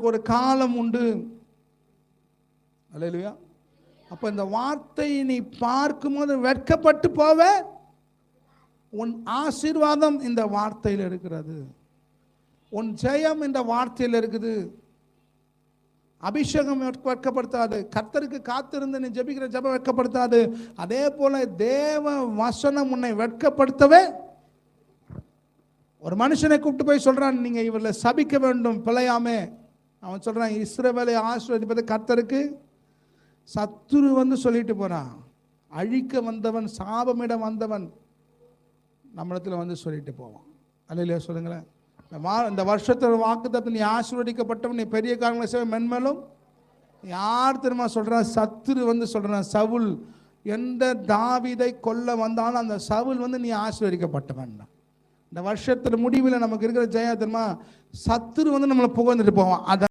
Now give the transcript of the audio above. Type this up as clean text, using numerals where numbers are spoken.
ஒரு காலம் உண்டு. அல்லேலூயா. அப்ப இந்த வார்த்தையை நீ பார்க்கும்போது வெட்கப்பட்டு போவ. உன் ஆசீர்வாதம் இந்த வார்த்தையில் இருக்கிறது. உன் ஜெயம் இந்த வார்த்தையில் இருக்குது. அபிஷேகம் வெட்கப்படுத்தாது. கர்த்தருக்கு காத்திருந்து நீ ஜெபிக்கிற ஜெபம் வெட்கப்படுத்தாது. அதே போல தேவ வசனம் உன்னை வெட்கப்படுத்தவே. ஒரு மனுஷனை கூப்பிட்டு போய் சொல்றான், நீங்க இவர்களை சபிக்க வேண்டும் பிழையாமே. அவன் சொல்றான், இஸ்ரவேலை ஆசீர்வதிப்பது கர்த்தருக்கு சத்துரு வந்து சொல்லிட்டு போறான். அழிக்க வந்தவன், சாபமிட வந்தவன் நம்மளத்தில் வந்து சொல்லிட்டு போவான். அல்லையா சொல்லுங்களேன். இந்த வருஷத்தோட வாக்குத்தத்தம், நீ ஆசீர்வதிக்கப்பட்டவன், நீ பெரிய காரியங்களை செய்ய மென்மேலும். யார் தெரியுமா சொல்றான்? சத்துரு வந்து சொல்றான், சவுல் எந்த தாவீதை கொல்ல வந்தாலும் அந்த சவுல் வந்து நீ ஆசீர்வதிக்கப்பட்டவன். இந்த வருஷத்துல முடிவில் நமக்கு இருக்கிற ஜெயம் தெரியுமா? சத்துரு வந்து நம்மளை புகழ்ந்துட்டு போவான்.